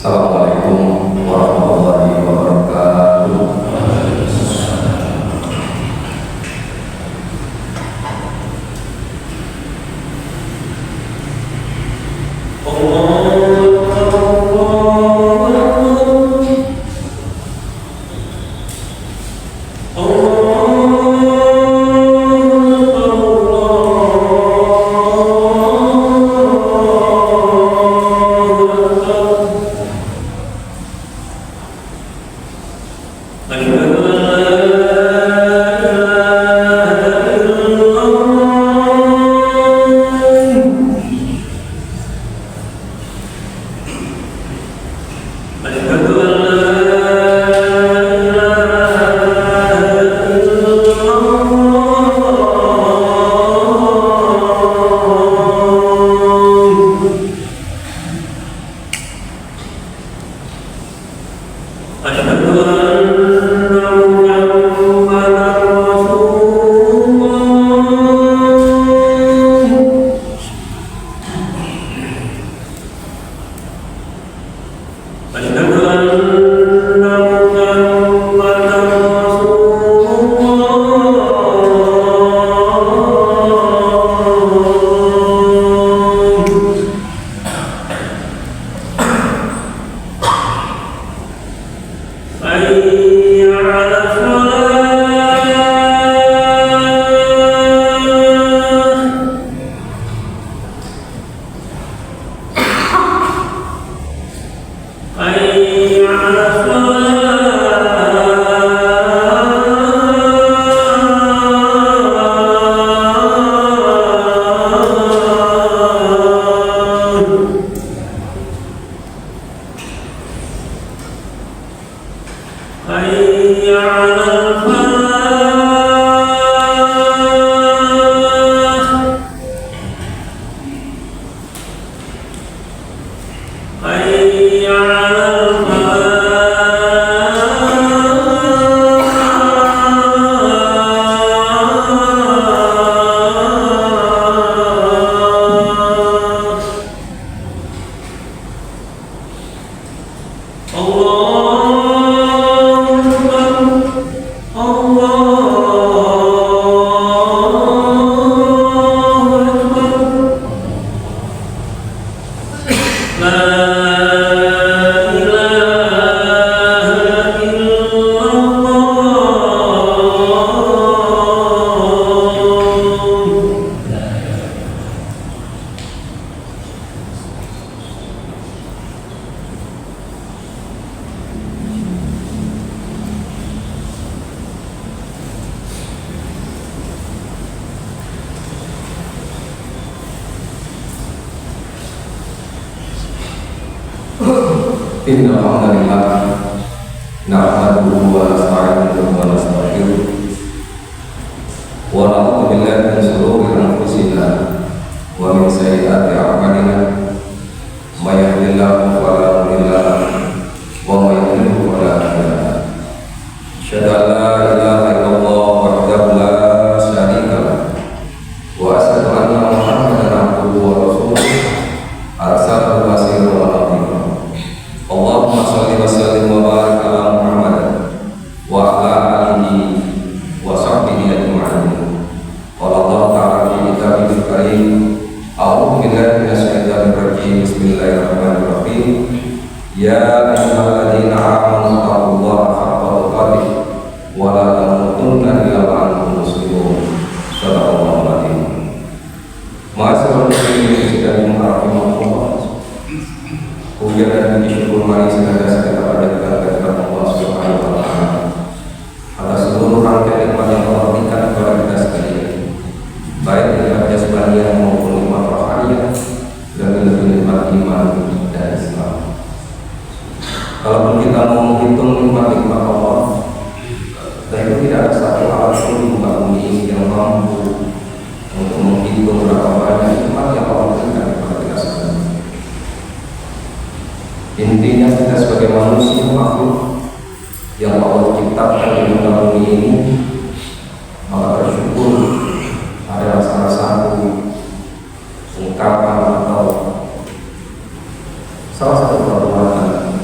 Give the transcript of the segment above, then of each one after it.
Assalamualaikum warahmatullahi wabarakatuh. Innal hamdalillah nahmaduhu wa nasta'inuhu wa nastaghfiruh wa na'udzu billahi min shururi anfusina wa min sayyiati a'malina may yahdihillahu fala mudilla lahu wa may yudlil fala hadiya lahu asyhadu an la ilaha illallah wahdahu la syarika lahu wa asyhadu anna muhammadan abduhu wa rasuluh arsalahu basiran wa nadhira. Allahumma shalli wa sallim wa barik ala Muhammad wa ala alihi wa sahbihi ajma'in. Qala Allah ta'ala fi kitabihil karim, a'udzu billahi minasyaitonir rajim. Bismillahirrahmanirrahim. Ya ayyuhalladzina amanu taqullaha haqqa tuqatih wa la tamutunna illa wa antum muslimun. Shadaqallahul adzim. Ma'asyiral muslimin sekalian rahimakumullah. Puja dan syukur mari senantiasa kita panjatkan kehadirat Allah Subhanahu wa taala atas seluruh rangkaian nikmat yang Allah berikan kepada kita sekalian, baik nikmat jasmani maupun nikmat rohani, dan lebih nikmat iman dan Islam. Kalaupun kita mau menghitung nikmat-nikmat Allah, dan itu tidak ada satu alat pun di muka bumi ini yang mampu untuk menghitung berapa banyak nikmat yang Allah berikan kepada kita sekalian. Intinya kita sebagai manusia makhluk yang Allah ciptakan di muka bumi ini, maka bersyukur adalah salah satu ungkapan atau salah satu perbuatan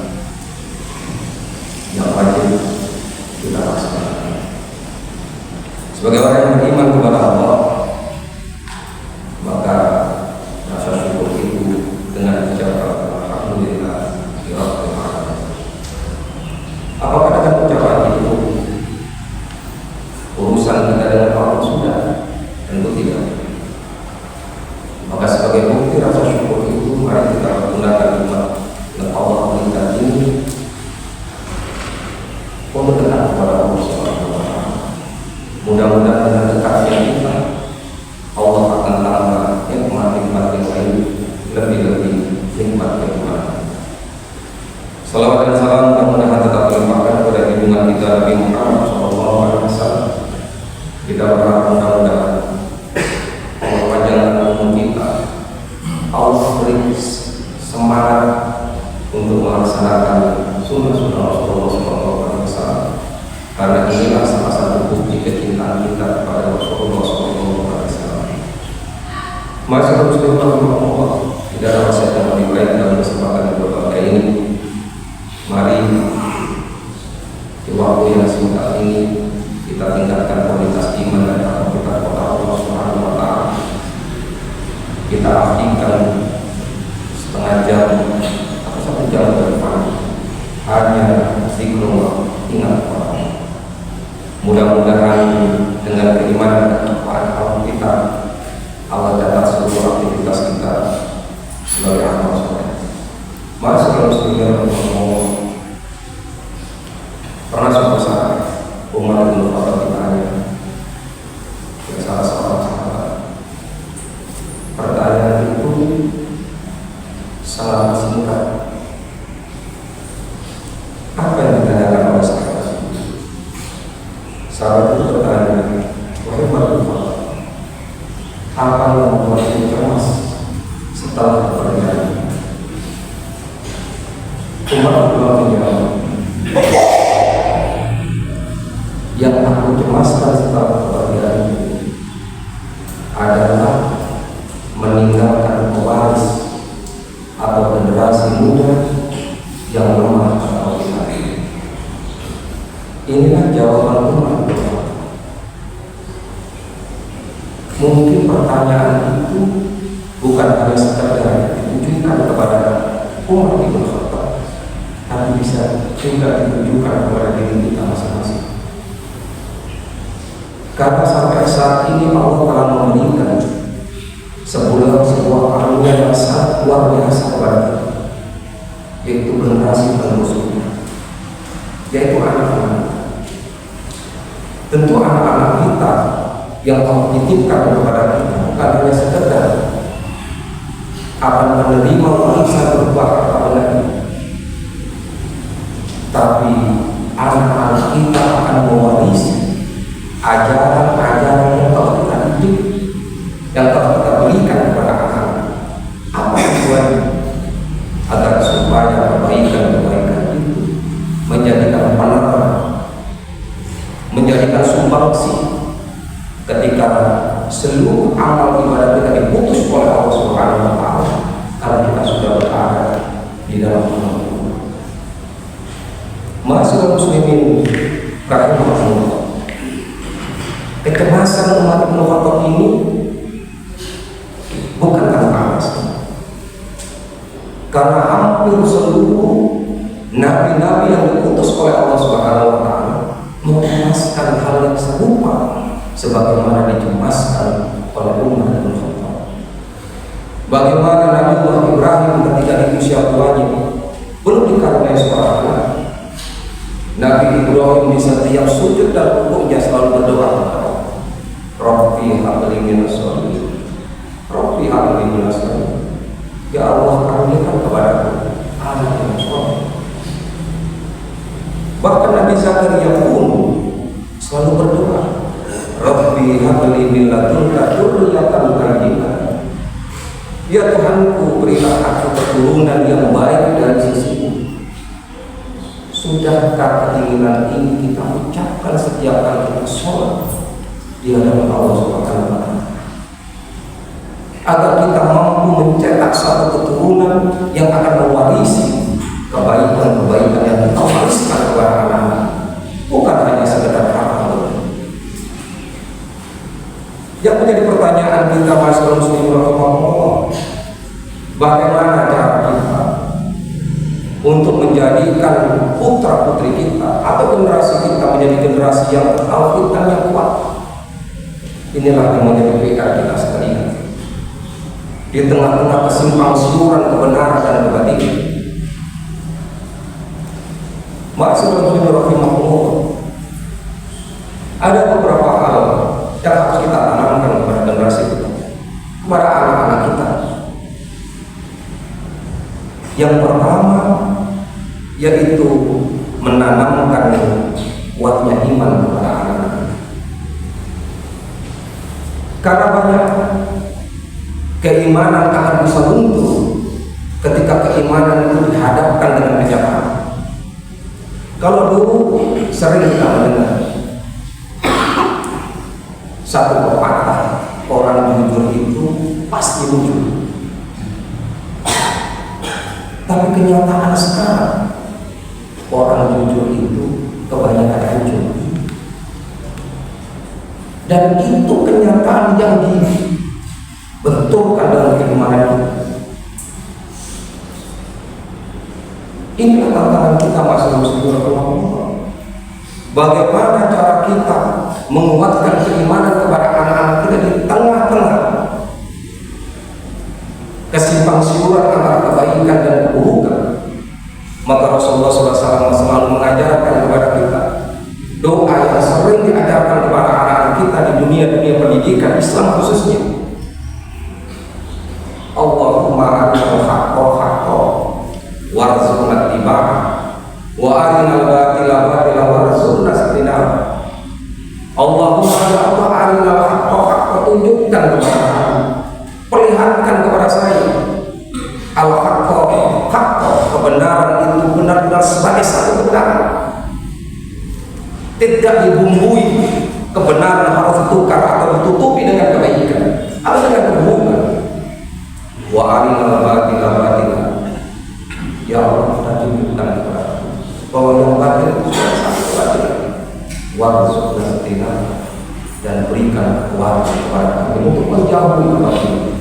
Salawat dan salam mudah-mudahan tetap terlimpahkan kepada junjungan kita Nabi Muhammad SAW. Kita berharap mudah-mudahan Allah panjangkan umur kita, Allah beri semangat untuk melaksanakan sunnah-sunnah Rasulullah SAW, karena inilah salah satu bukti kecintaan kita kepada Rasulullah SAW. Masih muslim Allah, tidak ada wasiat yang lebih baik dalam kesempatan yang berbahagia ini. Mari di waktu yang singkat ini kita tingkatkan kualitas iman dan takwa kita kepada Allah Subhanahu wa Ta'ala. Kita artikan setengah jam atau 1 jam ke depan hanya zikrullah, ingat Allah. Mudah-mudahan dengan keimanan dan ketakwaan kita, Allah dapat seluruh aktivitas kita sebagai amal soleh. Masyaallah muslimin rahimahumullah. Pernah suatu saat Umar bin Khattab ditanya oleh salah seorang sahabat. Pertanyaan itu sangat singkat. Apa yang ditanyakan oleh sahabat itu? Sahabat itu bertanya, wahai Umar bin Khattab, apa yang membuatmu cemas setelah kepergian? Umar menjawab, yang aku cemaskan setelah kepergian adalah meninggalkan pewaris atau generasi muda yang lemah atau tidak. Inilah jawaban Umar. Mungkin pertanyaan itu bukan hanya sekedar ditujukan kepada Umar bin Khattab, tapi bisa juga ditujukan kepada diri kita masing-masing. Karena sampai saat ini Allah telah memberikan sebuah karunia yang sangat luar biasa kepada kita, yaitu generasi penerusnya, yaitu anak-anak. Tentu anak-anak kita yang Allah titipkan kepada kita bukan hanya sekedar akan menerima warisan berupa harta benda, tapi anak-anak kita akan mewarisi ajaran-ajaran yang telah kita didik, yang telah kita berikan kepada anak-anak. Apa tujuannya? Agar supaya kebaikan-kebaikan itu menjadikan penerang, menjadikan sumbangsi ketika seluruh amal ibadah kita diputus oleh Allah Subhanahu wa Ta'ala, karena kita sudah berada di dalam Allah. Masyaallah muslimin rahimahumullah. Kecemasan umat Ibnu Khattab ini bukan tanpa alasan, karena hampir seluruh nabi-nabi yang diutus oleh Allah Subhanahu wa Ta'ala mencemaskan hal yang serupa sebagaimana dicemaskan oleh Umar bin Khattab. Bagaimana Nabi Allah Ibrahim ketika di usia tuanya belum dikaruniai seorang anak, Nabi Ibrahim di setiap sujud dan rukuknya selalu berdoa, Rabbi habli minas sholihin, Rabbi habli minas sholihin. Ya Allah, karuniakan kepadaku anak yang soleh. Bahkan Nabi Zakaria pun selalu berdoa, Rabbi habli min ladunka dzurriyyatan thayyibah. Ya Tuhanku, berilah aku keturunan yang baik dari sisimu. Sudahkah keinginan ini kita ucapkan setiap kali kita sholat di hadapan Allah Subhanahu wa Ta'ala, agar kita mampu mencetak satu keturunan yang akan mewarisi kebaikan-kebaikan yang kita wariskan kepada anak-anak, bukan hanya sekedar harta. Yang menjadi pertanyaan kita masyaallah muslimin rahimahumullah, bagaimana cara kita untuk menjadikan putra putri kita atau generasi kita menjadi generasi yang tauhid dan yang kuat. Inilah yang menjadi PR kita sekalian. Di tengah-tengah kesimpang siuran kebenaran dan kebatilan, masyaallah muslimin rahimahumullah, ada beberapa hal yang harus kita tanamkan kepada generasi kita, kepada anak-anak kita. Yang pertama, yaitu menanamkan kuatnya iman kepada anak-anak. Karena banyak keimanan akan bisa luntur ketika keimanan itu dihadapkan dengan kenyataan. Kalau dulu sering kita mendengar satu pepatah, orang jujur itu pasti muncul. Tapi kenyataan sekarang, orang jujur itu kebanyakan muncul. Dan itu kenyataan yang dibenturkan dalam keimanan kita. Inilah tantangan kita masing-masing. Bagaimana cara kita menguatkan keimanan kepada anak-anak kita di tengah-tengah kesimpang siuran antara kebaikan dan keburukan. Maka Rasulullah SAW selalu mengajarkan kepada kita doa yang sering diajarkan kepada anak-anak kita di dunia pendidikan Islam khususnya. Allahumma arinal haqqa haqqan warzuqna ittiba'ah wa arinal batila batila warzuqna ijtinabah. Allahumma ya Allah, arinal haqqa haqqan, tunjukkan kepada kami, perlihatkan kepada saya al-haqqa haqqan, kebenaran itu benar-benar sebagai satu kebenaran, tidak dibumbui kebenaran harus ditukar atau ditutupi dengan kebaikan atau dengan keburukan. Wa arinal batila batila, ya Allah, kita tunjukkan kepada bahwa yang batil itu sudah satu batil. Warzuqna ijtinabah, dan berikan kekuatan kepada kami untuk menjauhi kebatilan.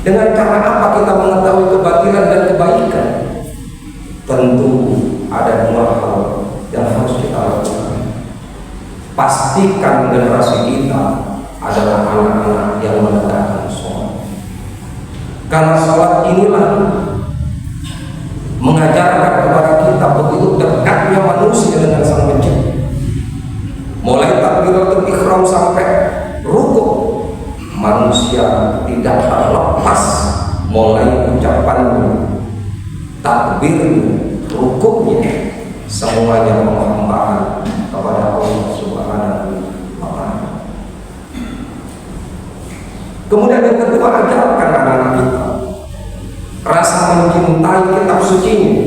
Dengan cara apa kita mengetahui kebatilan dan kebaikan? Tentu ada dua hal yang harus kita lakukan. Pastikan generasi kita adalah anak-anak yang menegakkan sholat, karena sholat inilah mengajarkan kepada kita begitu dekatnya manusia dengan Sang Pencipta. Mulai takbiratul ihram sampai rukuk, manusia tidak terlepas mulai ucapan takbir, rukuknya, semuanya penghambaan kepada Allah Subhanahu wa Ta'ala. Kemudian yang kedua, ajarkan anak-anak kita rasa mencintai kitab suci ini,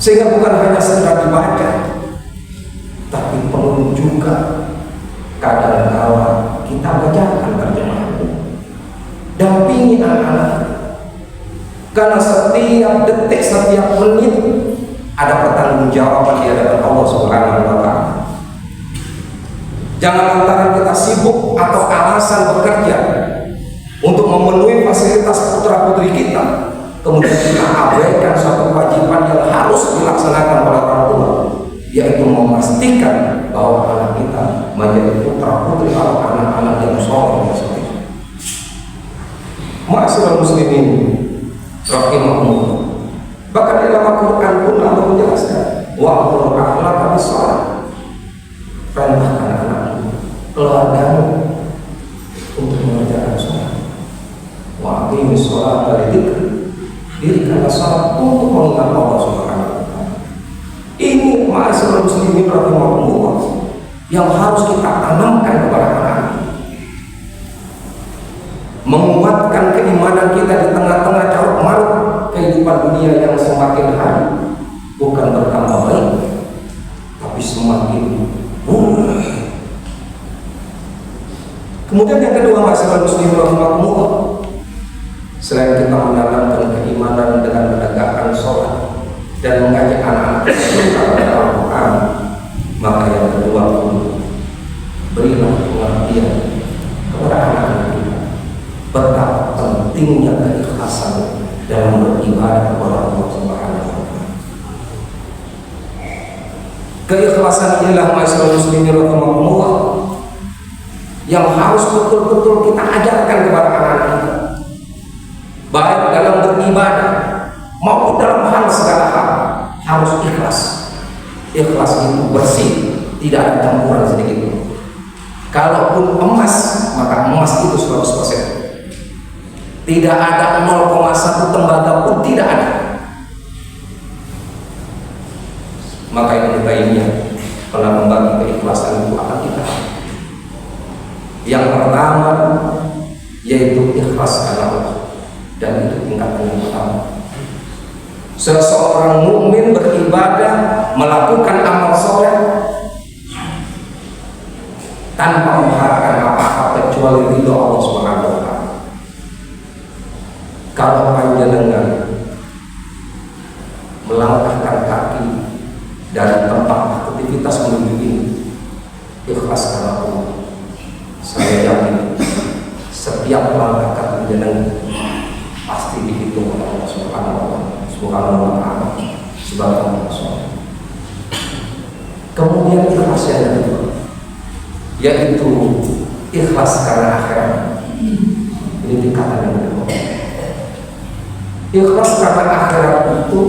sehingga bukan hanya sekedar dibaca, tapi perlu juga kadang-kala kita bacakan terjemahan. Dampingi anak-anak, karena setiap detik, setiap menit ada pertanggungjawaban di hadapan Allah Subhanahu wa Ta'ala. Jangan lantaran kita sibuk atau alasan bekerja untuk memenuhi fasilitas putra-putri kita, kemudian kita abaikan suatu kewajiban yang harus dilaksanakan oleh orang tua, yaitu memastikan bahwa anak kita menjadi putra-putri atau anak-anak yang soleh. Ma'asyiral muslimin rahimahumullah. Bahkan dalam Al-Quran pun Allah menjelaskan, wa'mur ahlaka bis-shalah, perintahkan anak-anakmu, keluargamu untuk mengerjakan sholat. Waqimis sholata lidzikri, dirikanlah sholat untuk mengingat Allah Subhanahu wa Ta'ala. Ini ma'asyiral muslimin rahimahumullah yang harus kita tanamkan kepada anak-anak, menguatkan keimanan kita di tengah-tengah carut-marut kehidupan dunia yang semakin hari bukan bertambah baik, tapi semakin buruk. Kemudian yang kedua, ma'asyiral muslimin rahimahumullah, selain kita menanamkan keimanan dengan menegakkan sholat dan mengajak anak-anak kita kepada Al-Quran, maka yang kedua pun berilah pengertian kepada anak-anak kita betapa pentingnya keikhlasan dalam beribadah kepada Allah Subhanahu wa Ta'ala. Keikhlasan inilah ma'asyiral muslimin rahimahumullah yang harus betul-betul kita ajarkan kepada anak-anak kita, baik dalam beribadah maupun dalam hal segala hal. Harus ikhlas. Ikhlas itu bersih, tidak ada campuran sedikit pun. Kalaupun emas, maka emas itu 100%. Tidak ada 0,1 tembaga pun tidak ada. lainnya pernah membagi keikhlasan itu akan kita. Yang pertama yaitu ikhlas karena Allah, dan itu tingkatan yang pertama. Seseorang mukmin beribadah, melakukan amal soleh tanpa mengharapkan apa-apa kecuali ridho Allah Subhanahu wa Ta'ala. Kalau panjenengan melangkahkan kaki dari tempat aktivitas menuju ini ikhlas karena Allah, saya yakin setiap langkah kaki panjenengan pasti dihitung oleh Allah Subhanahu wa Ta'ala sebagai amal soleh. Kemudian ikhlas yang kedua yaitu ikhlas karena akhirat. Ini tingkatan yang kedua. Ikhlas karena akhirat itu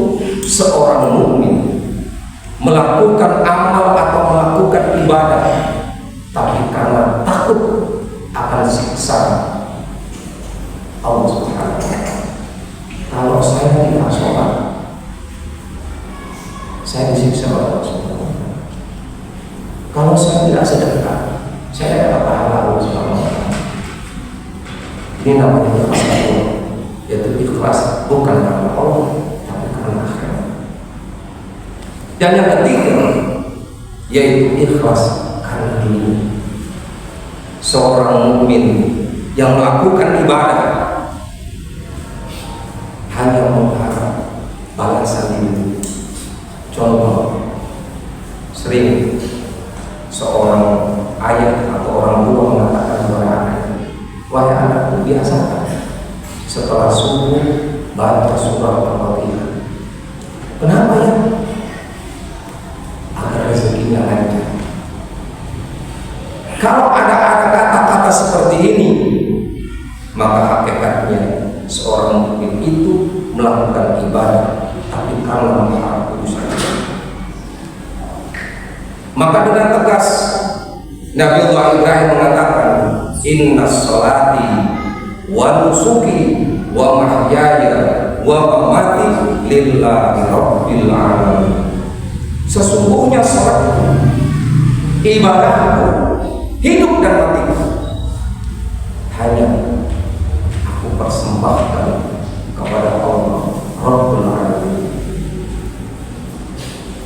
seorang mukmin melakukan amal atau melakukan ibadah tapi karena takut akan siksa Allah Subhanahu wa Ta'ala. Kalau saya tidak sholat, saya disiksa oleh Allah Subhanahu wa Ta'ala. Kalau saya tidak sedekah, saya dapat pahala Allah Subhanahu wa Ta'ala. Ini namanya ikhlas Allah, yaitu ikhlas bukan karena Allah tapi karena akhirat. Dan yang ketiga yaitu ikhlas karena dunia. Seorang mukmin yang melakukan ibadah hanya mengharap balasan di dunia. Contoh, sering seorang ayah atau orang tua mengatakan kepada anaknya, "Wahai anakku, biasakan setelah subuh baca surah Al-Fatihah." Kenapa ya? Agar rezekinya lancar. Kalau ada kata-kata seperti ini, maka hakikatnya seorang mukmin itu melakukan ibadah tapi karena mengharap urusan. Maka dengan tegas Nabi Allah Ibrahim mengatakan, "Inna sholati wa nusuki wa mahyaya wa mamati lillahi rabbil alamin." Sesungguhnya sholat, ibadahku, hidup dan matiku hanya aku persembahkan kepada Allah Rabbul Alamin.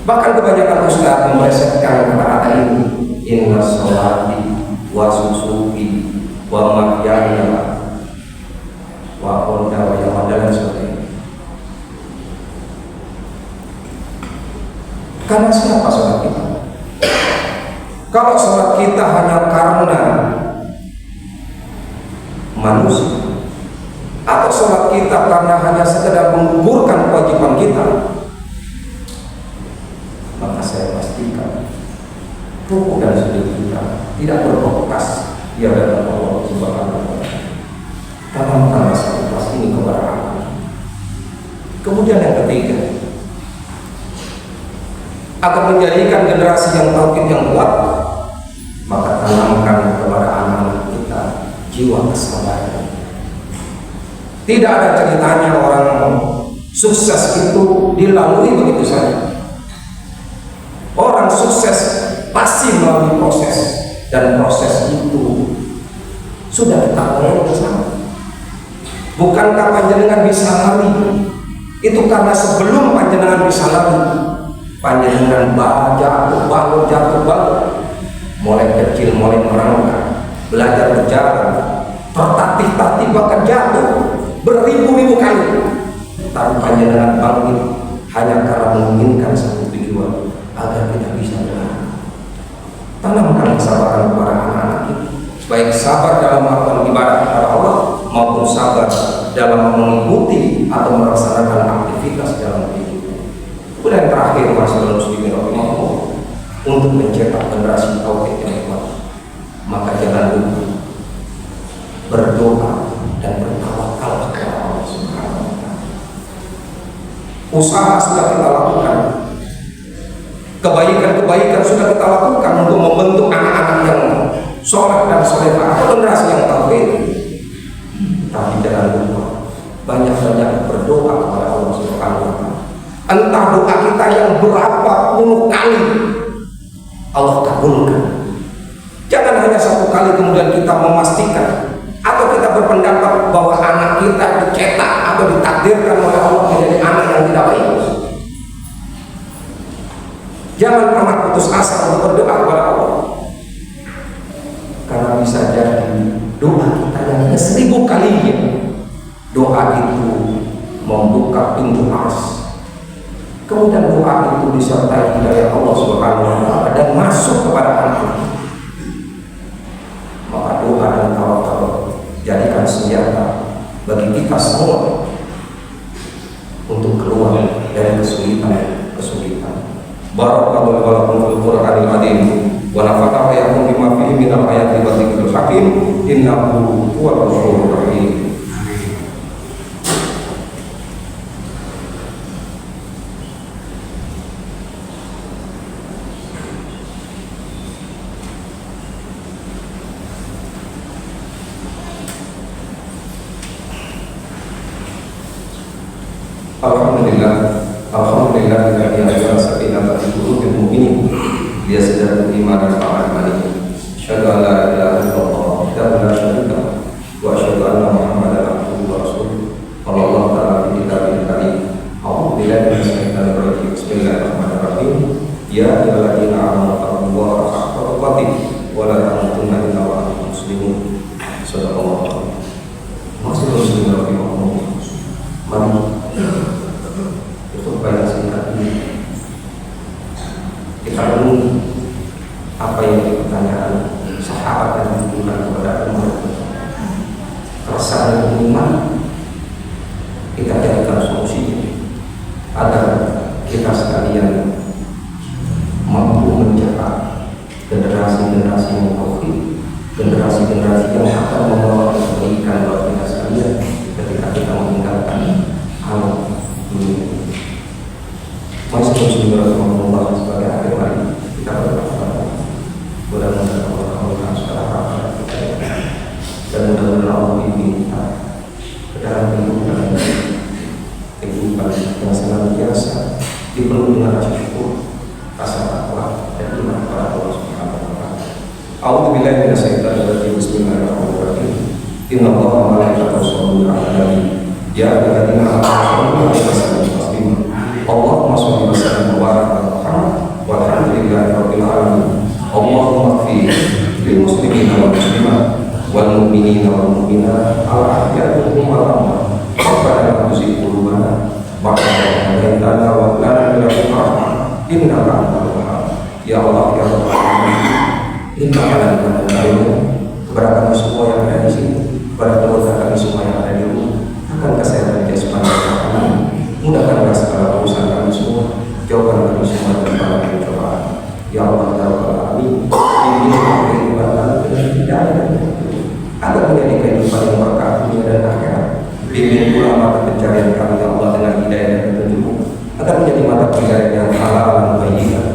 Bahkan kebanyakan ustaz memelesetkan kata-kata ini, inna sholati wa susuki wa mahyaya wa qadda wa dan sebagainya. Karena siapa sholat kita? Kalau sholat kita hanya karena manusia, atau sholat kita karena hanya sekedar menggugurkan kewajiban kita, maka saya pastikan rukuk dan sujud kita tidak berbekas di hadapan Allah Subhanahu wa Ta'ala. Tanamkan rasa ikhlas ini kepada Allah. Kemudian yang ketiga, agar menjadikan generasi yang tauhid yang kuat, maka tanamkan kepada anak-anak kita jiwa kesabaran. Tidak ada ceritanya orang sukses itu dilalui begitu saja. Orang sukses pasti melalui proses, dan proses itu sudah kita lalui bersama. Bukankah panjenengan bisa lari? Itu karena sebelum panjenengan bisa lari, panjenengan jatuh bangun, mulai kecil, mulai merangkak, belajar berjalan, tertatih-tatih bahkan jatuh beribu-ribu kali. Tapi panjenengan bangkit hanya karena menginginkan satu tujuan, agar kita bisa berlari. Tanamkan kesabaran kepada anak-anak kita, baik sabar dalam melakukan ibadah kepada Allah maupun sabar dalam mengikuti atau melaksanakan aktivitas dalam hidup. Kemudian terakhir, masalah muslimin rahimahullah, untuk mencetak generasi tauhid yang kuat, maka jangan lupa berdoa dan bertawakal kepada Allah Subhanahu wa Ta'ala. Usaha sudah kita lakukan, kebaikan sudah kita lakukan untuk membentuk anak-anak yang soleh dan solehah atau generasi yang tauhid. Tapi jangan lupa banyak-banyak berdoa kepada Allah Subhanahu wa Ta'ala. entah doa kita yang berapa puluh kali Allah kabulkan. Jangan hanya satu kali kemudian kita memastikan atau kita berpendapat bahwa anak kita dicetak atau ditakdirkan oleh Allah menjadi anak yang tidak baik. Jangan pernah putus asa untuk berdoa kepada Allah, karena bisa jadi doa kita yang ke-1000 kalinya, doa itu membuka pintu ars, kemudian doa itu disertai hidayah Allah Subhanahu wa Ta'ala dan masuk kepada hati. Maka doa dan tawakal jadikan senjata bagi kita semua untuk keluar dari kesulitan. Barakallahu lakum fil Qur'anil azim wa nafa'ana iyyakum bima fihi minal ayati wa dzikril hakim innahu huwal ghafurur rahim. Alhamdulillah alladzi anzala sakinata fi qulubil mu'minin liyazdadu imanan ma'a imanihim. Asyhadu an la ilaha illallah wahdahu la syarika lahu wa asyhadu anna Muhammadan abduhu wa rasuluh. Qala ta'ala fi kitabil karim. A'udzu billahi minasyaitonir rajim. Bismillahirrahmanirrahim. Ya ayyuhalladzina amanu taqullaha haqqa tuqatih wa la tamutunna illa wa antum muslimun. Shadaqallahu. Maksudnya muslimin rahimahumullah. Mari khutbah singkat ini kita renungi apa yang menjadi pertanyaan sahabat yang ditujukan kepada umat. Keresahan iman kita jadikan solusi agar kita sekalian mampu mencetak generasi-generasi yang tauhid, generasi-generasi yang akan membawa kebaikan buat kita sekalian ketika kita meninggalkan alam dunia. Masih Allah sebagai akhir mari kita berdoa. Mudah-mudahan Allah memberikan segala harapan kita dan mudah-mudahan Allah bimbing kita ke dalam kehidupan yang senantiasa dipenuhi dengan rasa syukur, rasa takwa dan iman kepada Allah Subhanahu wa Ta'ala. A'udzubillahi minasyaitonir rajim. Bismillahirrahmanirrahim. Innallaha wa malaikatahu yusholluna 'alan nabi ya ayyuhalladzina amanu sallu 'alaihi wa sallimu Allahumma sholli wa sallim wa barik ala Muhammad walhamdulillahi rabbil alamin. Allahumma ighfir lil muslimina wal muslimat wal mu'minina wal mu'minat al ahya'i minhum wal amwat. Rabbana la tuzigh qulubana ba'da idh hadaytana wa hab lana min ladunka rahmah innaka antal wahhab. Ya Allah ya Rabbal alamin, limpahkan nikmat Kamu kepada kami semua yang ada di sini, kepada keluarga kami semua yang ada di rumah, akan kesehatan jasmani kami. Mudahkanlah segala urusan kami semua, jauhkan kami semua dari para pencobaan. Ya Allah ya Rabbal alamin, bimbinglah kehidupan kami dengan hidayah dan petunjuk, agar menjadi kehidupan yang berkah dunia dan akhirat. Bimbing pula mata pencarian kami ya Allah dengan hidayah dan petunjuk, agar menjadi mata pencarian yang halal dan bayyinah.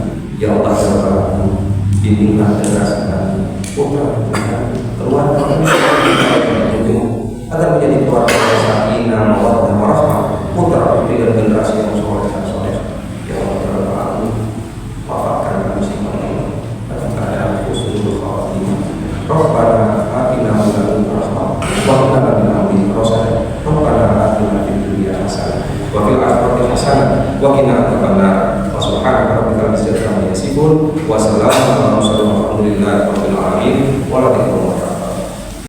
Ya Allah ya Rabbal alamin, bimbinglah generasi kami, putra putri kami, keluarga kami dengan petunjuk, agar menjadi keluarga yang sakinah, mawaddah, warahmah, putra putri dan generasi